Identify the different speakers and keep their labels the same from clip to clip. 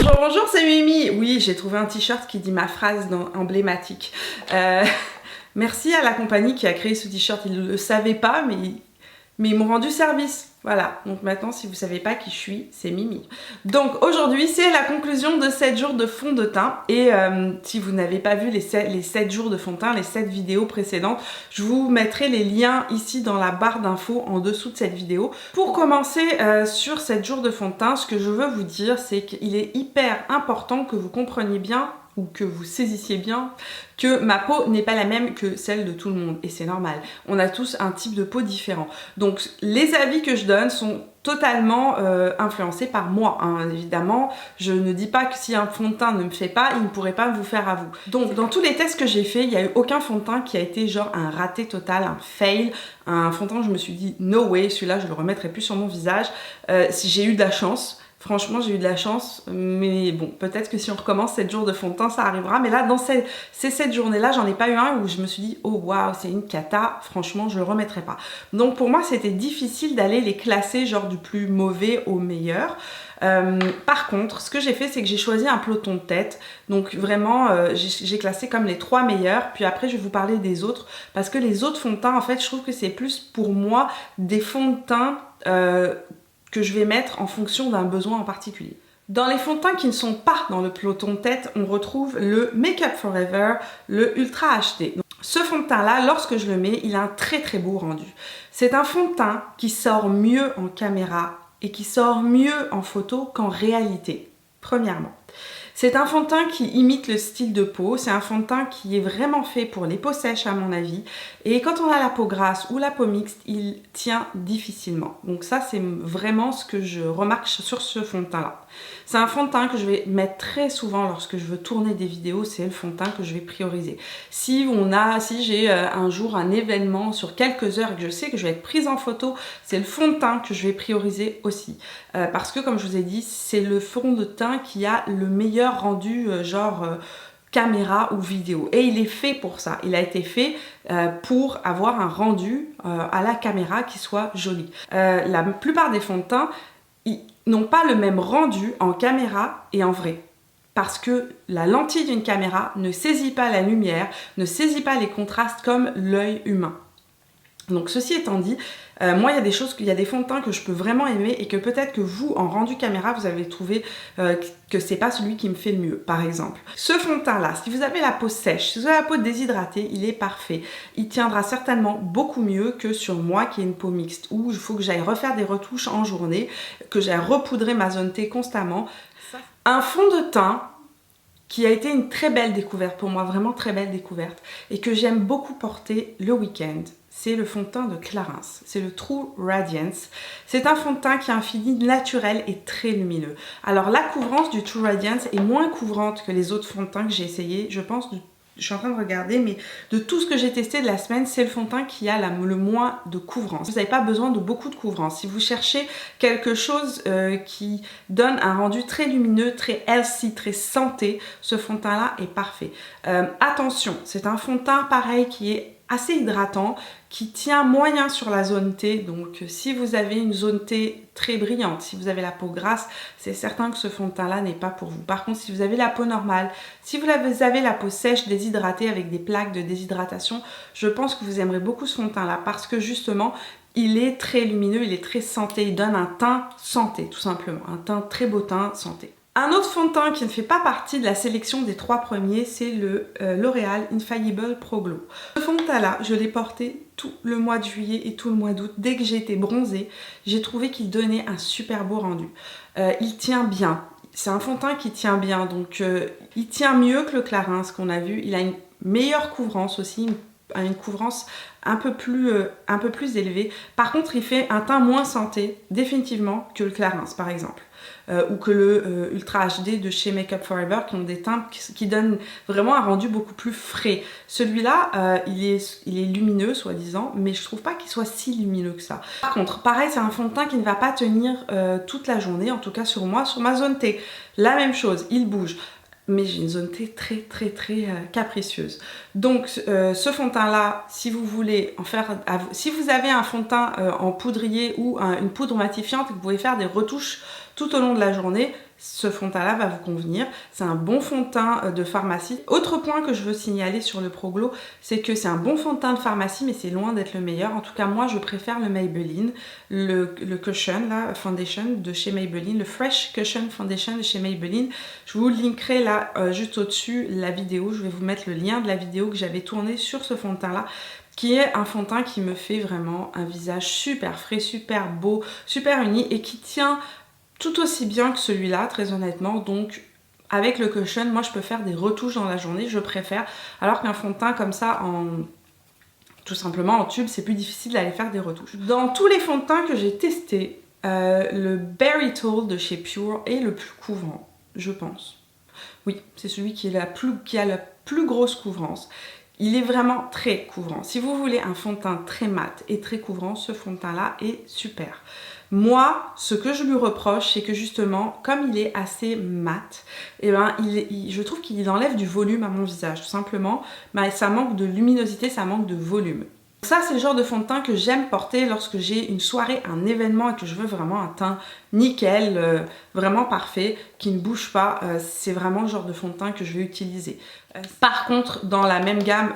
Speaker 1: Bonjour, bonjour, c'est Mimi. Oui, j'ai trouvé un t-shirt qui dit ma phrase emblématique. Merci à la compagnie qui a créé ce t-shirt. Ils ne le savaient pas, mais ils m'ont rendu service. Voilà, donc maintenant, si vous ne savez pas qui je suis, c'est Mimi. Donc aujourd'hui, c'est la conclusion de 7 jours de fond de teint. Et si vous n'avez pas vu les 7 jours de fond de teint, les 7 vidéos précédentes, je vous mettrai les liens ici dans la barre d'infos en dessous de cette vidéo. Pour commencer sur 7 jours de fond de teint, ce que je veux vous dire, c'est qu'il est hyper important que vous compreniez bien ou que vous saisissiez bien que ma peau n'est pas la même que celle de tout le monde, et c'est normal. On a tous un type de peau différent. Donc les avis que je donne sont totalement influencés par moi, hein. Évidemment, je ne dis pas que si un fond de teint ne me fait pas, il ne pourrait pas vous faire à vous. Donc dans tous les tests que j'ai fait, il n'y a eu aucun fond de teint qui a été genre un raté total, un fail, un fond de teint où je me suis dit no way, celui-là je le remettrai plus sur mon visage. Si j'ai eu de la chance. Franchement, j'ai eu de la chance, mais bon, peut-être que si on recommence 7 jours de fond de teint, ça arrivera. Mais là, dans ces 7 journées-là, j'en ai pas eu un où je me suis dit « Oh waouh, c'est une cata, franchement, je le remettrai pas ». Donc pour moi, c'était difficile d'aller les classer genre du plus mauvais au meilleur. Par contre, ce que j'ai fait, c'est que j'ai choisi un peloton de tête. Donc vraiment, j'ai classé comme les 3 meilleurs. Puis après, je vais vous parler des autres. Parce que les autres fonds de teint, en fait, je trouve que c'est plus pour moi des fonds de teint que je vais mettre en fonction d'un besoin en particulier. Dans les fonds de teint qui ne sont pas dans le peloton de tête, on retrouve le Make Up For Ever, le Ultra HD. Donc, ce fond de teint là, lorsque je le mets, il a un très très beau rendu. C'est un fond de teint qui sort mieux en caméra et qui sort mieux en photo qu'en réalité, premièrement. C'est un fond de teint qui imite le style de peau, c'est un fond de teint qui est vraiment fait pour les peaux sèches à mon avis. Et quand on a la peau grasse ou la peau mixte, il tient difficilement. Donc ça c'est vraiment ce que je remarque sur ce fond de teint là. C'est un fond de teint que je vais mettre très souvent lorsque je veux tourner des vidéos, c'est le fond de teint que je vais prioriser. Si j'ai un jour un événement sur quelques heures et que je sais que je vais être prise en photo, c'est le fond de teint que je vais prioriser aussi. Parce que comme je vous ai dit, c'est le fond de teint qui a le meilleur rendu caméra ou vidéo. Et il est fait pour ça. Il a été fait pour avoir un rendu à la caméra qui soit joli. La plupart des fonds de teint n'ont pas le même rendu en caméra et en vrai. Parce que la lentille d'une caméra ne saisit pas la lumière, ne saisit pas les contrastes comme l'œil humain. Donc ceci étant dit, moi il y a des fonds de teint que je peux vraiment aimer et que peut-être que vous, en rendu caméra, vous avez trouvé que c'est pas celui qui me fait le mieux, par exemple. Ce fond de teint là, si vous avez la peau sèche, si vous avez la peau déshydratée, il est parfait. Il tiendra certainement beaucoup mieux que sur moi qui ai une peau mixte, où il faut que j'aille refaire des retouches en journée, que j'aille repoudrer ma zone T constamment. Un fond de teint qui a été une très belle découverte pour moi, vraiment très belle découverte, et que j'aime beaucoup porter le week-end, c'est le fond de teint de Clarins. C'est le True Radiance. C'est un fond de teint qui a un fini naturel et très lumineux. Alors la couvrance du True Radiance est moins couvrante que les autres fonds de teint que j'ai essayé. Je pense, je suis en train de regarder, mais de tout ce que j'ai testé de la semaine, c'est le fond de teint qui a le moins de couvrance. Vous n'avez pas besoin de beaucoup de couvrance. Si vous cherchez quelque chose qui donne un rendu très lumineux, très healthy, très santé, ce fond de teint là est parfait. Attention, c'est un fond de teint pareil qui est assez hydratant, qui tient moyen sur la zone T. Donc si vous avez une zone T très brillante, si vous avez la peau grasse, c'est certain que ce fond de teint là n'est pas pour vous. Par contre, si vous avez la peau normale, si vous avez la peau sèche, déshydratée avec des plaques de déshydratation, je pense que vous aimerez beaucoup ce fond de teint là parce que justement il est très lumineux, il est très santé, il donne un teint santé tout simplement, un teint très beau teint santé. Un autre fond de teint qui ne fait pas partie de la sélection des 3 premiers, c'est le L'Oréal Infallible Pro Glow. Ce fond de teint là, je l'ai porté tout le mois de juillet et tout le mois d'août. Dès que j'ai été bronzée, j'ai trouvé qu'il donnait un super beau rendu. Il tient bien. C'est un fond de teint qui tient bien, donc il tient mieux que le Clarins qu'on a vu. Il a une meilleure couvrance aussi, une couvrance un peu plus élevée. Par contre, il fait un teint moins santé, définitivement, que le Clarins par exemple. Ou que le Ultra HD de chez Make Up For Ever qui ont des teintes qui donnent vraiment un rendu beaucoup plus frais. Celui-là, il est lumineux soi-disant, mais je trouve pas qu'il soit si lumineux que ça. Par contre, pareil, c'est un fond de teint qui ne va pas tenir toute la journée, en tout cas sur moi, sur ma zone T. La même chose, il bouge. Mais j'ai une zone T très capricieuse. Donc ce fond de teint là, si vous voulez en faire, si vous avez un fond de teint en poudrier ou une poudre matifiante et que vous pouvez faire des retouches tout au long de la journée, ce fond de teint là va vous convenir. C'est un bon fond de teint de pharmacie. Autre point que je veux signaler sur le Pro Glow, c'est que c'est un bon fond de teint de pharmacie, mais c'est loin d'être le meilleur. En tout cas, moi, je préfère le Maybelline, le Cushion là, Foundation de chez Maybelline, le Fresh Cushion Foundation de chez Maybelline. Je vous linkerai là, juste au-dessus, la vidéo. Je vais vous mettre le lien de la vidéo que j'avais tournée sur ce fond de teint là, qui est un fond de teint qui me fait vraiment un visage super frais, super beau, super uni et qui tient tout aussi bien que celui-là, très honnêtement. Donc avec le Cushion, moi je peux faire des retouches dans la journée, je préfère, alors qu'un fond de teint comme ça, tout simplement en tube, c'est plus difficile d'aller faire des retouches. Dans tous les fonds de teint que j'ai testés, le Berry Tall de chez Pure est le plus couvrant, je pense. Oui, c'est celui qui a la plus grosse couvrance. Il est vraiment très couvrant. Si vous voulez un fond de teint très mat et très couvrant, ce fond de teint là est super. Moi, ce que je lui reproche, c'est que justement, comme il est assez mat, eh ben, je trouve qu'il enlève du volume à mon visage, tout simplement. Mais ça manque de luminosité, ça manque de volume. Ça, c'est le genre de fond de teint que j'aime porter lorsque j'ai une soirée, un événement et que je veux vraiment un teint nickel, vraiment parfait, qui ne bouge pas. C'est vraiment le genre de fond de teint que je vais utiliser. Par contre, dans la même gamme,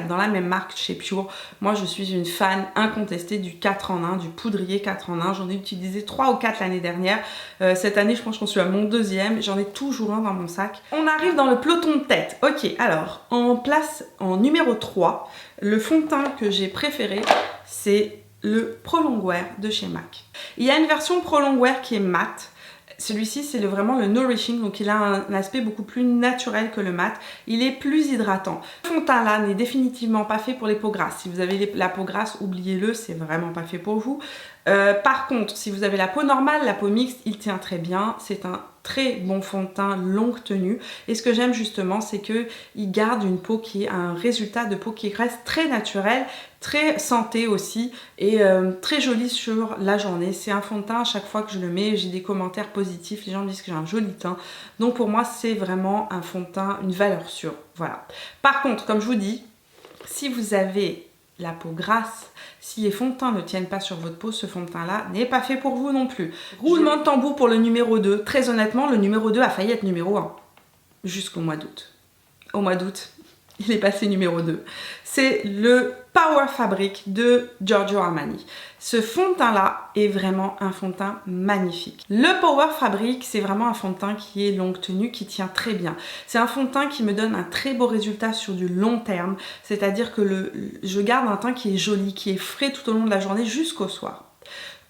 Speaker 1: dans la même marque chez Pure, moi je suis une fan incontestée du 4 en 1, du poudrier 4 en 1. J'en ai utilisé 3 ou 4 l'année dernière. Cette année, je pense que j'en suis à mon deuxième. J'en ai toujours un dans mon sac. On arrive dans le peloton de tête. Ok, alors, en numéro 3, le fond de teint que j'ai préféré, c'est le Pro Longwear de chez MAC. Il y a une version Pro Longwear qui est mat. Celui-ci, c'est vraiment le Nourishing, donc il a un aspect beaucoup plus naturel que le mat. Il est plus hydratant. Ce fond de teint là n'est définitivement pas fait pour les peaux grasses. Si vous avez la peau grasse, oubliez-le, c'est vraiment pas fait pour vous. Par contre, si vous avez la peau normale, la peau mixte, il tient très bien. C'est un très bon fond de teint longue tenue. Et ce que j'aime justement, c'est qu'il garde une peau qui est un résultat de peau qui reste très naturel, très santé aussi et très joli sur la journée. C'est un fond de teint, à chaque fois que je le mets, j'ai des commentaires positifs. Les gens me disent que j'ai un joli teint. Donc pour moi, c'est vraiment un fond de teint, une valeur sûre. Voilà. Par contre, comme je vous dis, si vous avez la peau grasse, si les fonds de teint ne tiennent pas sur votre peau, ce fond de teint là n'est pas fait pour vous non plus. Roulement de tambour pour le numéro 2. Très honnêtement, le numéro 2 a failli être numéro 1 jusqu'au mois d'août. Au mois d'août, il est passé numéro 2. C'est le Power Fabric de Giorgio Armani. Ce fond de teint là est vraiment un fond de teint magnifique. Le Power Fabric, c'est vraiment un fond de teint qui est longue tenue, qui tient très bien. C'est un fond de teint qui me donne un très beau résultat sur du long terme, c'est-à-dire que je garde un teint qui est joli, qui est frais tout au long de la journée jusqu'au soir.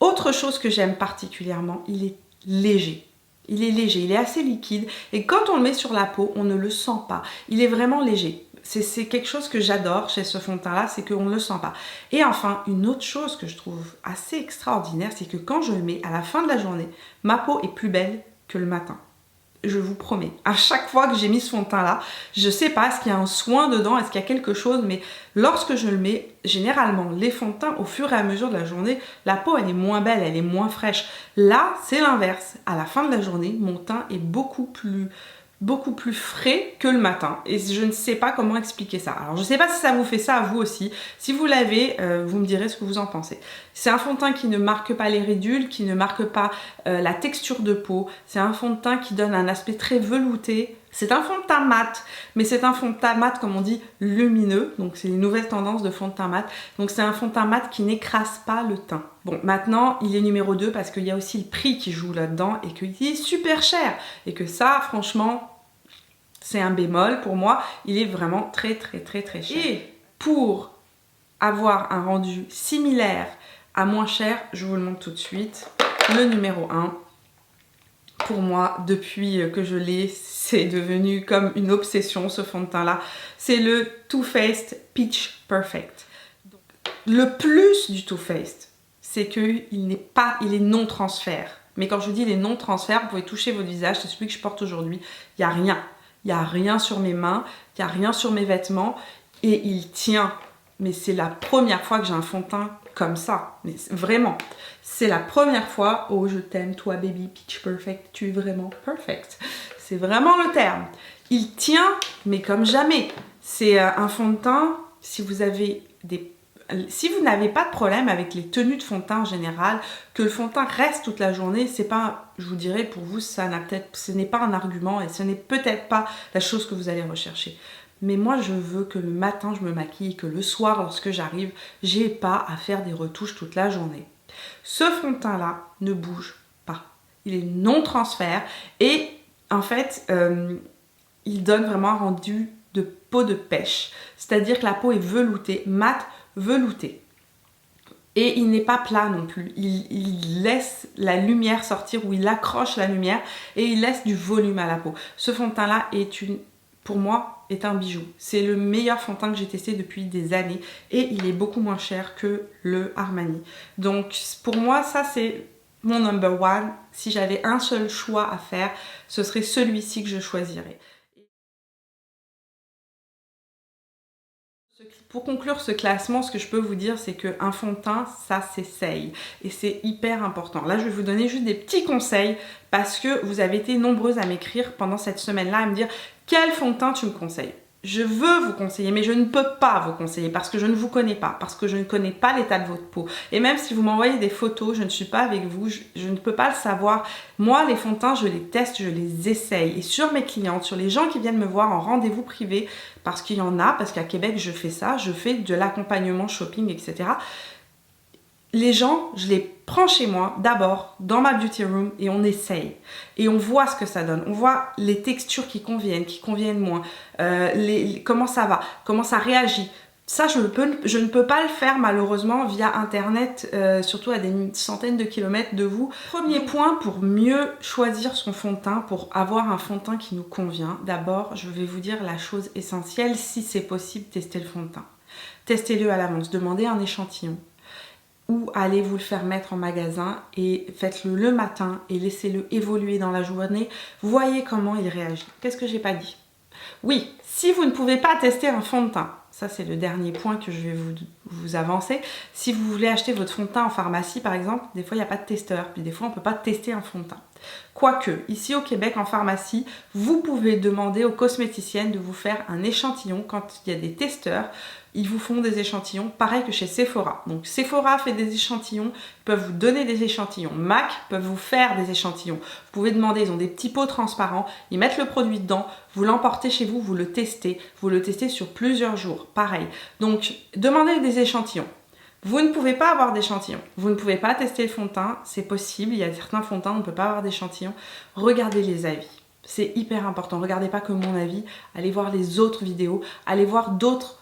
Speaker 1: Autre chose que j'aime particulièrement, il est léger. Il est léger, il est assez liquide et quand on le met sur la peau, on ne le sent pas. Il est vraiment léger. C'est quelque chose que j'adore chez ce fond de teint là, c'est qu'on ne le sent pas. Et enfin, une autre chose que je trouve assez extraordinaire, c'est que quand je le mets à la fin de la journée, ma peau est plus belle que le matin. Je vous promets, à chaque fois que j'ai mis ce fond de teint là, je sais pas, est-ce qu'il y a un soin dedans, est-ce qu'il y a quelque chose, mais lorsque je le mets, généralement, les fonds de teint, au fur et à mesure de la journée, la peau elle est moins belle, elle est moins fraîche. Là, c'est l'inverse. À la fin de la journée, mon teint est beaucoup plus frais que le matin et je ne sais pas comment expliquer ça. Alors je ne sais pas si ça vous fait ça à vous aussi. Si vous l'avez, vous me direz ce que vous en pensez. C'est un fond de teint qui ne marque pas les ridules, qui ne marque pas la texture de peau. C'est un fond de teint qui donne un aspect très velouté. C'est un fond de teint mat, mais c'est un fond de teint mat comme on dit lumineux. Donc c'est une nouvelle tendance de fond de teint mat. Donc c'est un fond de teint mat qui n'écrase pas le teint. Bon, maintenant il est numéro 2 parce qu'il y a aussi le prix qui joue là-dedans et qu'il est super cher. Et que ça, franchement, c'est un bémol pour moi. Il est vraiment très cher. Et pour avoir un rendu similaire à moins cher, je vous le montre tout de suite. Le numéro 1. Pour moi, depuis que je l'ai, c'est devenu comme une obsession ce fond de teint là. C'est le Too Faced Peach Perfect. Le plus du Too Faced, c'est qu'il est non transfert. Mais quand je vous dis il est non transfert, vous pouvez toucher votre visage, c'est celui que je porte aujourd'hui. Il n'y a rien. Il n'y a rien sur mes mains, il n'y a rien sur mes vêtements et il tient. Mais c'est la première fois que j'ai un fond de teint comme ça. Mais vraiment, c'est la première fois. Oh, je t'aime, toi, baby, Peach Perfect. Tu es vraiment perfect. C'est vraiment le terme. Il tient, mais comme jamais. C'est un fond de teint, si vous avez si vous n'avez pas de problème avec les tenues de fond de teint en général, que le fond de teint reste toute la journée, c'est pas, je vous dirais, pour vous, ce n'est pas un argument et ce n'est peut-être pas la chose que vous allez rechercher. Mais moi, je veux que le matin, je me maquille, que le soir, lorsque j'arrive, j'ai pas à faire des retouches toute la journée. Ce fond de teint-là ne bouge pas. Il est non transfert et en fait, il donne vraiment un rendu de peau de pêche. C'est-à-dire que la peau est veloutée, mate, veloutée. Et il n'est pas plat non plus. Il laisse la lumière sortir ou il accroche la lumière et il laisse du volume à la peau. Ce fond de teint-là pour moi, est un bijou. C'est le meilleur fond de teint que j'ai testé depuis des années et il est beaucoup moins cher que le Armani. Donc pour moi, ça c'est mon number one. Si j'avais un seul choix à faire, ce serait celui-ci que je choisirais. Pour conclure ce classement, ce que je peux vous dire, c'est qu'un fond de teint, ça s'essaye. Et c'est hyper important. Là, je vais vous donner juste des petits conseils parce que vous avez été nombreuses à m'écrire pendant cette semaine-là, à me dire quel fond de teint tu me conseilles. Je veux vous conseiller, mais je ne peux pas vous conseiller parce que je ne vous connais pas, parce que je ne connais pas l'état de votre peau. Et même si vous m'envoyez des photos, je ne suis pas avec vous, je ne peux pas le savoir. Moi, les fonds de teint, je les teste, je les essaye. Et sur mes clientes, sur les gens qui viennent me voir en rendez-vous privé, parce qu'il y en a, parce qu'à Québec, je fais ça, je fais de l'accompagnement shopping, etc. Les gens, je les prends chez moi, d'abord, dans ma beauty room, et on essaye. Et on voit ce que ça donne. On voit les textures qui conviennent moins, comment ça va, comment ça réagit. Ça, je ne peux pas le faire malheureusement via internet, surtout à des centaines de kilomètres de vous. Premier point pour mieux choisir son fond de teint, pour avoir un fond de teint qui nous convient. D'abord, je vais vous dire la chose essentielle, si c'est possible, testez le fond de teint. Testez-le à l'avance, demandez un échantillon. Ou allez vous le faire mettre en magasin et faites-le le matin et laissez-le évoluer dans la journée. Voyez comment il réagit. Qu'est-ce que j'ai pas dit? Oui, si vous ne pouvez pas tester un fond de teint, ça c'est le dernier point que je vais vous avancer. Si vous voulez acheter votre fond de teint en pharmacie par exemple, des fois il n'y a pas de testeur, puis des fois on ne peut pas tester un fond de teint. Quoique, ici au Québec en pharmacie, vous pouvez demander aux cosméticiennes de vous faire un échantillon quand il y a des testeurs. Ils vous font des échantillons, pareil que chez Sephora. Donc Sephora fait des échantillons, ils peuvent vous donner des échantillons. MAC peuvent vous faire des échantillons. Vous pouvez demander, ils ont des petits pots transparents, ils mettent le produit dedans, vous l'emportez chez vous, vous le testez sur plusieurs jours. Pareil. Donc demandez des échantillons. Vous ne pouvez pas avoir d'échantillons. Vous ne pouvez pas tester le fond de teint, c'est possible. Il y a certains fonds de teint, on ne peut pas avoir d'échantillons. Regardez les avis. C'est hyper important. Regardez pas que mon avis. Allez voir les autres vidéos. Allez voir d'autres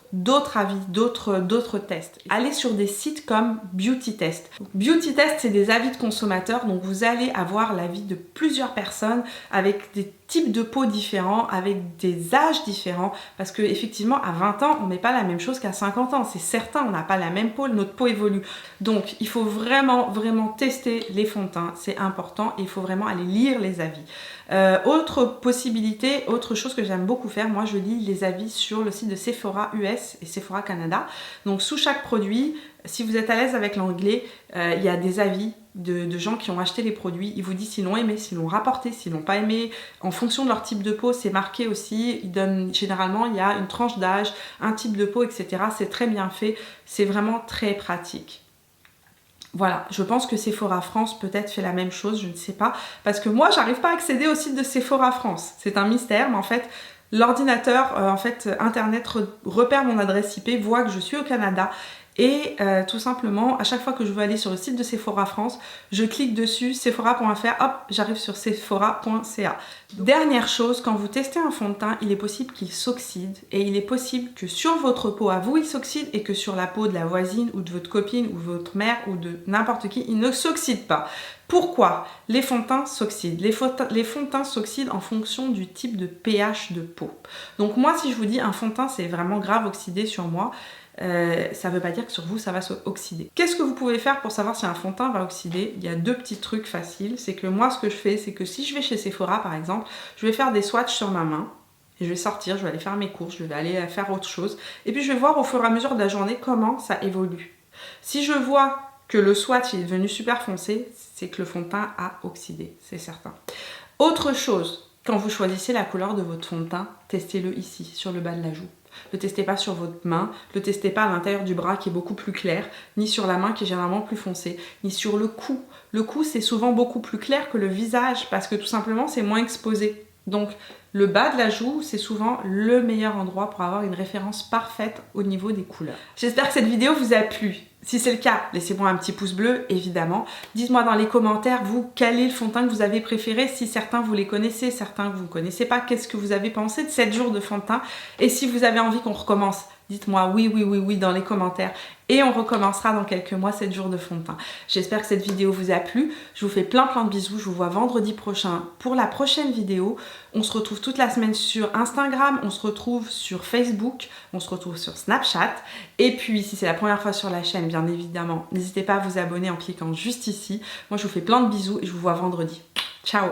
Speaker 1: avis, d'autres tests. Allez sur des sites comme Beauty Test. Beauty Test, c'est des avis de consommateurs. Donc vous allez avoir l'avis de plusieurs personnes avec des types de peau différents, avec des âges différents, parce que effectivement à 20 ans on met pas la même chose qu'à 50 ans, c'est certain, on n'a pas la même peau, notre peau évolue. Donc il faut vraiment tester les fonds de teint, c'est important, et il faut vraiment aller lire les avis. Autre possibilité, autre chose que j'aime beaucoup faire, moi je lis les avis sur le site de Sephora US et Sephora Canada. Donc sous chaque produit, si vous êtes à l'aise avec l'anglais, il y a des avis de gens qui ont acheté les produits. Ils vous disent s'ils l'ont aimé, s'ils l'ont rapporté, s'ils l'ont pas aimé. En fonction de leur type de peau, c'est marqué aussi. Ils donnent, généralement, il y a une tranche d'âge, un type de peau, etc. C'est très bien fait. C'est vraiment très pratique. Voilà, je pense que Sephora France peut-être fait la même chose, je ne sais pas. Parce que moi, j'arrive pas à accéder au site de Sephora France. C'est un mystère, mais en fait, l'ordinateur, Internet repère mon adresse IP, voit que je suis au Canada. Et tout simplement, à chaque fois que je veux aller sur le site de Sephora France, je clique dessus, sephora.fr, hop, j'arrive sur sephora.ca. Dernière chose, quand vous testez un fond de teint, il est possible qu'il s'oxyde, et il est possible que sur votre peau à vous il s'oxyde et que sur la peau de la voisine ou de votre copine ou votre mère ou de n'importe qui, il ne s'oxyde pas. Pourquoi? Les fonds de teint s'oxydent. Les fonds de teint s'oxydent en fonction du type de pH de peau. Donc moi, si je vous dis un fond de teint c'est vraiment grave oxydé sur moi, ça ne veut pas dire que sur vous ça va s'oxyder. Qu'est-ce que vous pouvez faire pour savoir si un fond de teint va oxyder? Il y a deux petits trucs faciles. C'est que moi ce que je fais, c'est que si je vais chez Sephora par exemple, je vais faire des swatchs sur ma main. Et je vais sortir, je vais aller faire mes courses, je vais aller faire autre chose. Et puis je vais voir au fur et à mesure de la journée comment ça évolue. Si je vois que le swatch est devenu super foncé, c'est que le fond de teint a oxydé, c'est certain. Autre chose, quand vous choisissez la couleur de votre fond de teint, testez-le ici, sur le bas de la joue. Le testez pas sur votre main, le testez pas à l'intérieur du bras qui est beaucoup plus clair, ni sur la main qui est généralement plus foncée, ni sur le cou. Le cou, c'est souvent beaucoup plus clair que le visage parce que tout simplement, c'est moins exposé. Donc, le bas de la joue, c'est souvent le meilleur endroit pour avoir une référence parfaite au niveau des couleurs. J'espère que cette vidéo vous a plu. Si c'est le cas, laissez-moi un petit pouce bleu, évidemment. Dites-moi dans les commentaires, vous, quel est le fond de teint que vous avez préféré. Si certains vous les connaissez, certains que vous ne connaissez pas, qu'est-ce que vous avez pensé de 7 jours de fond de teint? Et si vous avez envie qu'on recommence, dites-moi oui dans les commentaires. Et on recommencera dans quelques mois 7 jours de fond de teint. J'espère que cette vidéo vous a plu. Je vous fais plein de bisous. Je vous vois vendredi prochain pour la prochaine vidéo. On se retrouve toute la semaine sur Instagram. On se retrouve sur Facebook. On se retrouve sur Snapchat. Et puis, si c'est la première fois sur la chaîne, bien évidemment, n'hésitez pas à vous abonner en cliquant juste ici. Moi, je vous fais plein de bisous et je vous vois vendredi. Ciao!